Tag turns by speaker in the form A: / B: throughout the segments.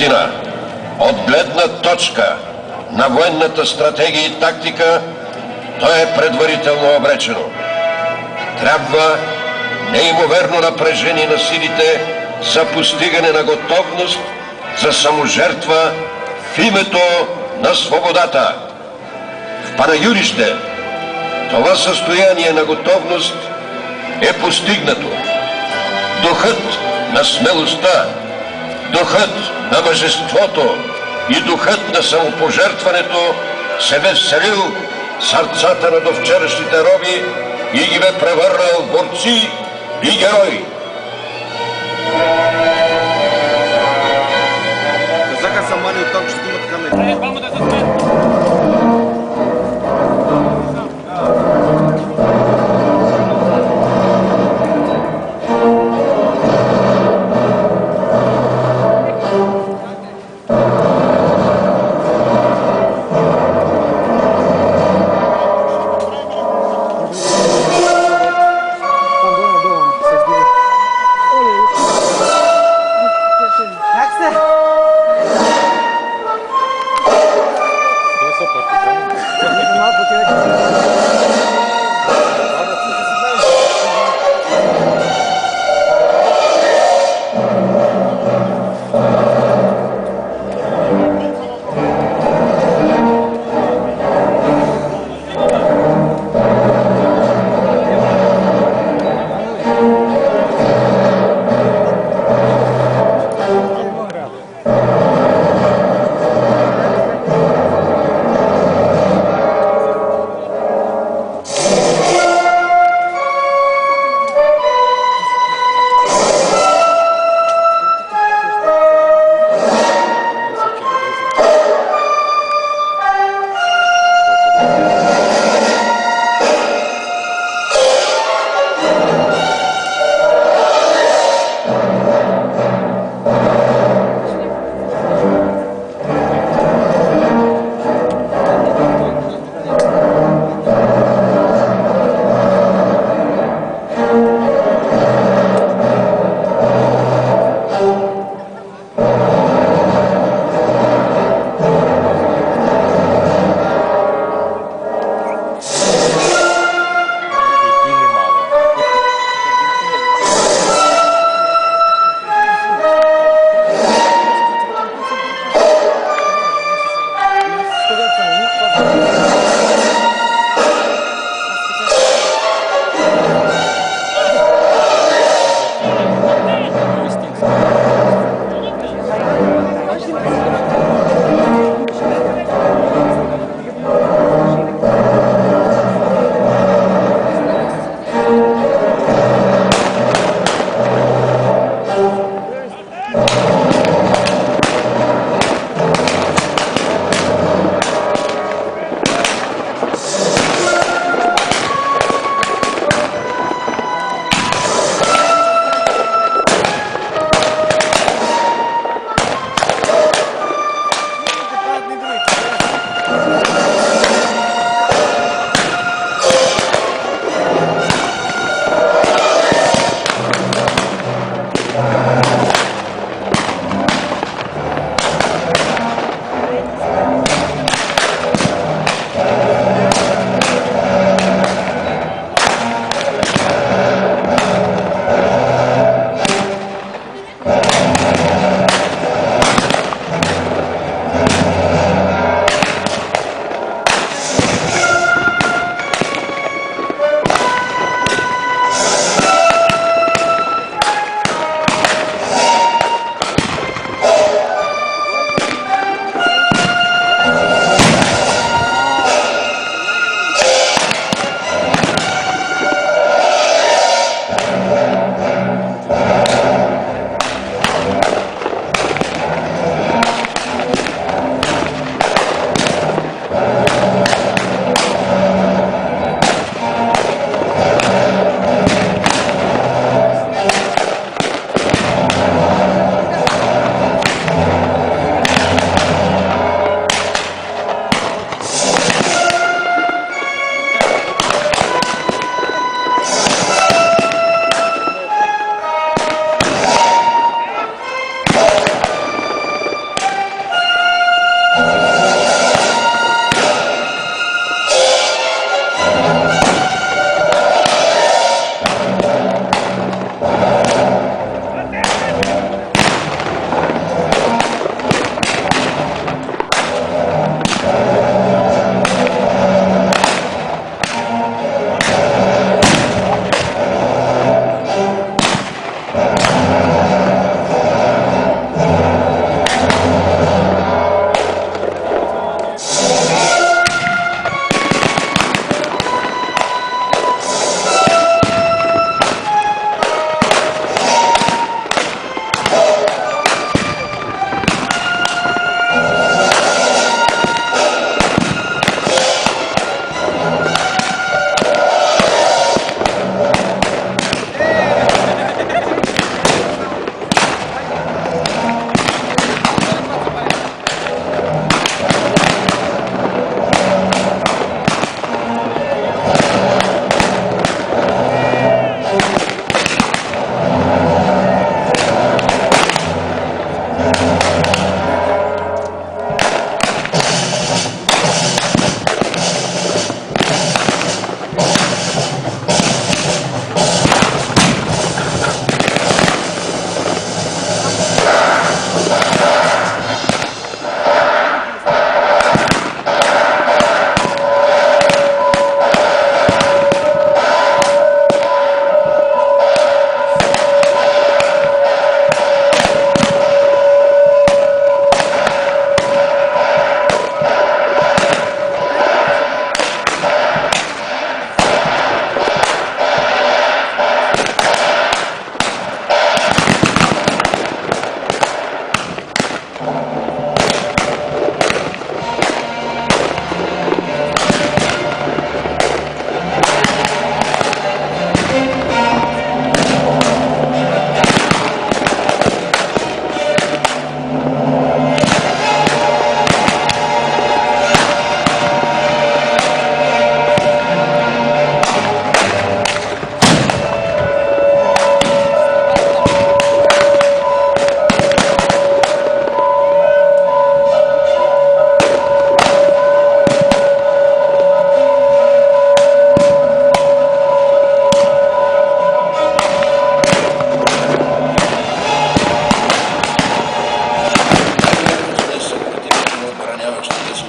A: Наистина, от гледна точка на военната стратегия и тактика, то е предварително обречено. Трябва неимоверно напрежение на силите за постигане на готовност за саможертва в името на свободата. В Панагюрище това състояние на готовност е постигнато. Духът на смелостта, духът на мъжеството и духът на самопожертването се бе вселил в сърцата на довчерашните роби и ги бе превърнал в борци и герои.
B: Казаха са мани оттам, че снимат камери.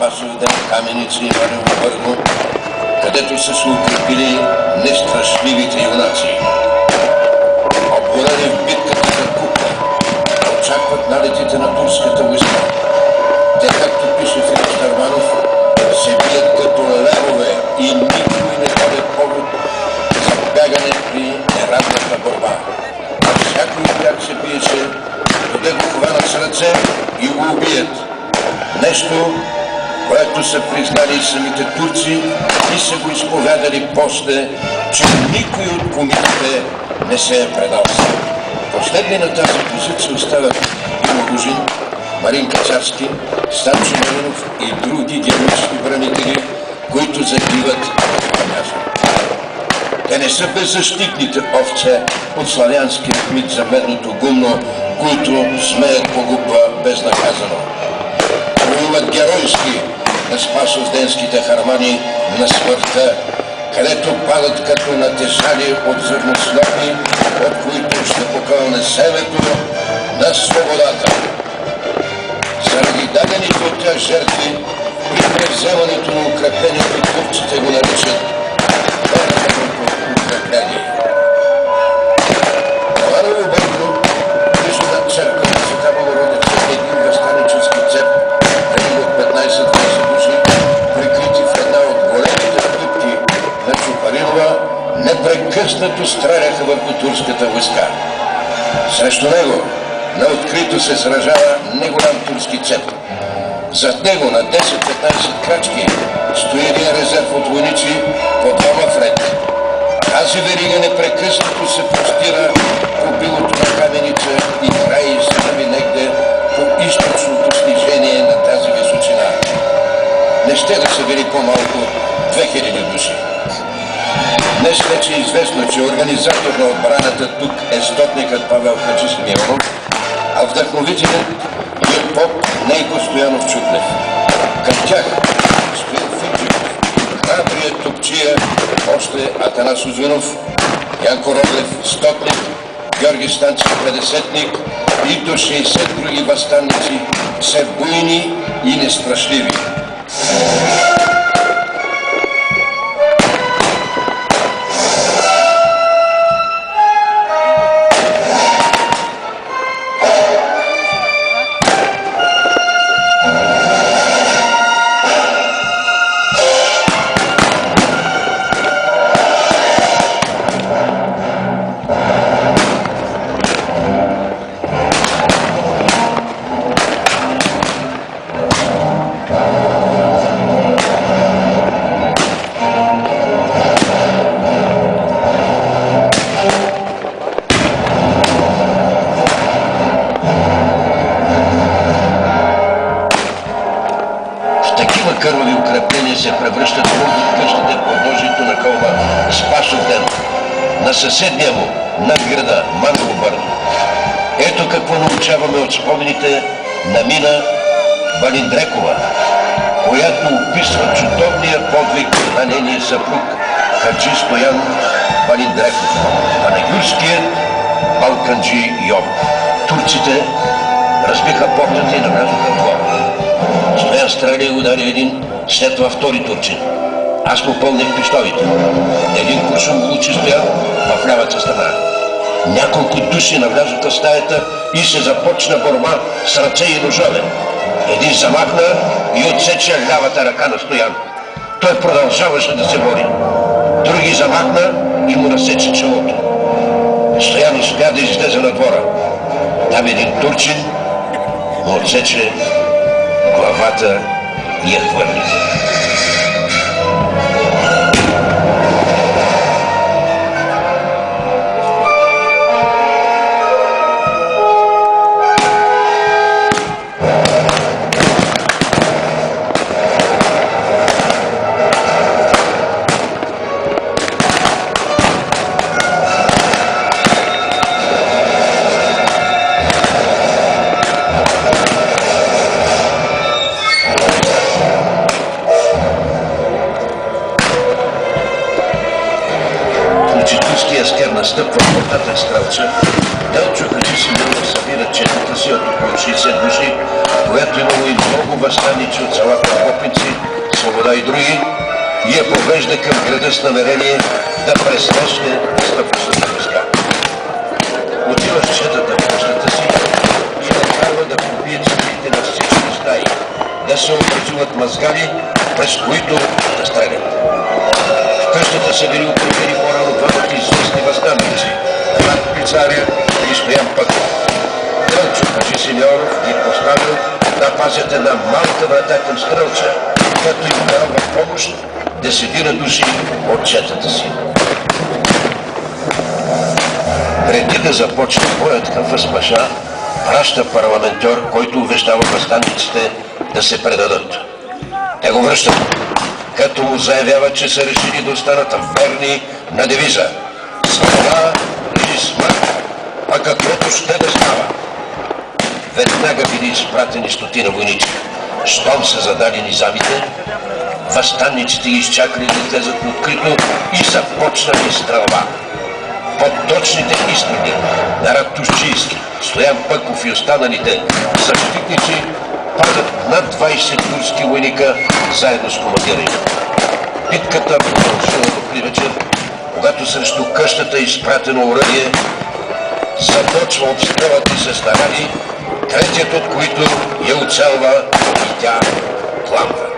A: Спасовден, Каменица и Варнево Бърго, където са се укрепили нестрашливите юнаци. Обгорени в битката за Кукла, очакват налетите на турската войска. Те, както пише Филип Старванов, се бият като левове и никой не даде повод за бягане при неравната борба. А всякой от тях се биеше, къде го хванат с ръце и го убият. Нещо, което са признали и самите турци и са го изповядали после, че никой от комитите не се е предал сам. Последни на тази позиция остават Иво Лужин, Марин Кацарски, Станчо Малинов и други героични бранители, които загиват на това място. Те не са беззащитните овце от славянския мит за медното гумно, които смеят погубва безнаказано. Воюват геройски на Спасовденските хармани на смъртта, където падат като натежали от зърнослопи, от които ще покълне семето на свободата. Заради дадените от тях жертви, при превземането на укреплението, турците го наричат Върненото укрепление. На Варнево Бърго, близо над църквата Света Богородица, един възстанически цеп, от 15-20 души, прикрити в една от големите клипки на Чупаринова, непрекъснато стреляха върху турската войска. Срещу него на открито се сражава неголям турски цеп. Зад него на 10-15 крачки стои един резерв от войници по двама в ред. Тази верига непрекъснато се простира по билото на Каменица и край изстреми негде по източното снижение на тази височина. Не ще да са били по-малко 2000 души. Днес вече е известно, че организатор на отбраната тук е стотникът Павел Хаджи Симеонов, а вдъхновителят е поп Нейко Стоянов Чуклев. Към тях стоят Фиджев, храбрият топчия, още Атанас Узвинов, Янко Роглев, стотник, Георги Станчев, 50-ник и до 60 други въстанници, все буйни и нестрашливи. Кървави укрепления се превръщат в къщите подножието на хълма Спасовден, на съседния му над града Мангово Бърго. Ето какво научаваме от спомените на Мина Балиндрекова, която описва чудовния подвиг на нейния съпруг Хаджи Стоян Балиндреков, панагюрският балканджи Йов. Турците разбиха портата и навлязоха в двора. Стоян стреля и удари един, след това втори турчин. Аз му пълних пищовите. Един куршум получи Стоян в лявата страна. Няколко души навлязоха в стаята и се започна борба с ръце и ножове. Един замахна и отсече лявата ръка на Стоян. Той продължаваше да се бори. Други замахна и му разсече челото. Стоян успя да излезе на двора. Там един турчин му отсече главата и я хвърли. възстанници от селата Копинци, Свобода и други, и я повежда към града с намерение да пресрещне стъпващата войска. Отива с четата в къщата си и накарва да побие цивилите на всички стаи, да се образуват мазгали, през които да стрелят. В къщата са били укрепени по-рано двамата известни възстанници – Иван Пицаря и Стоян Пъков. Трълчо Хаджисимеонов ги поставил да пазят една малка врата към Стрелча, като им дал в помощ 10 души от четата си. Преди да започне боят към Възпаша, праща парламентар, който увещава възстанниците да се предадат. Те го връщат, като му заявява, че са решили да останат верни на девиза «Свобода или смърт, а каквото ще да става». Веднага били изпратени стотина войници. Щом са задали низамите, възстанниците изчакали да излезат открито и започнали стрелба. Под точните изстрели на Ратушчийски, Стоян Пъков и останалите защитници падат над 20 турски войника заедно с командира им. Битката продължила до привечер, когато срещу къщата е изпратено оръдие, започва обстрелът и се снаряди, третият от които я оцелва и тя пламва.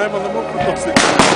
C: Време на мокрото се.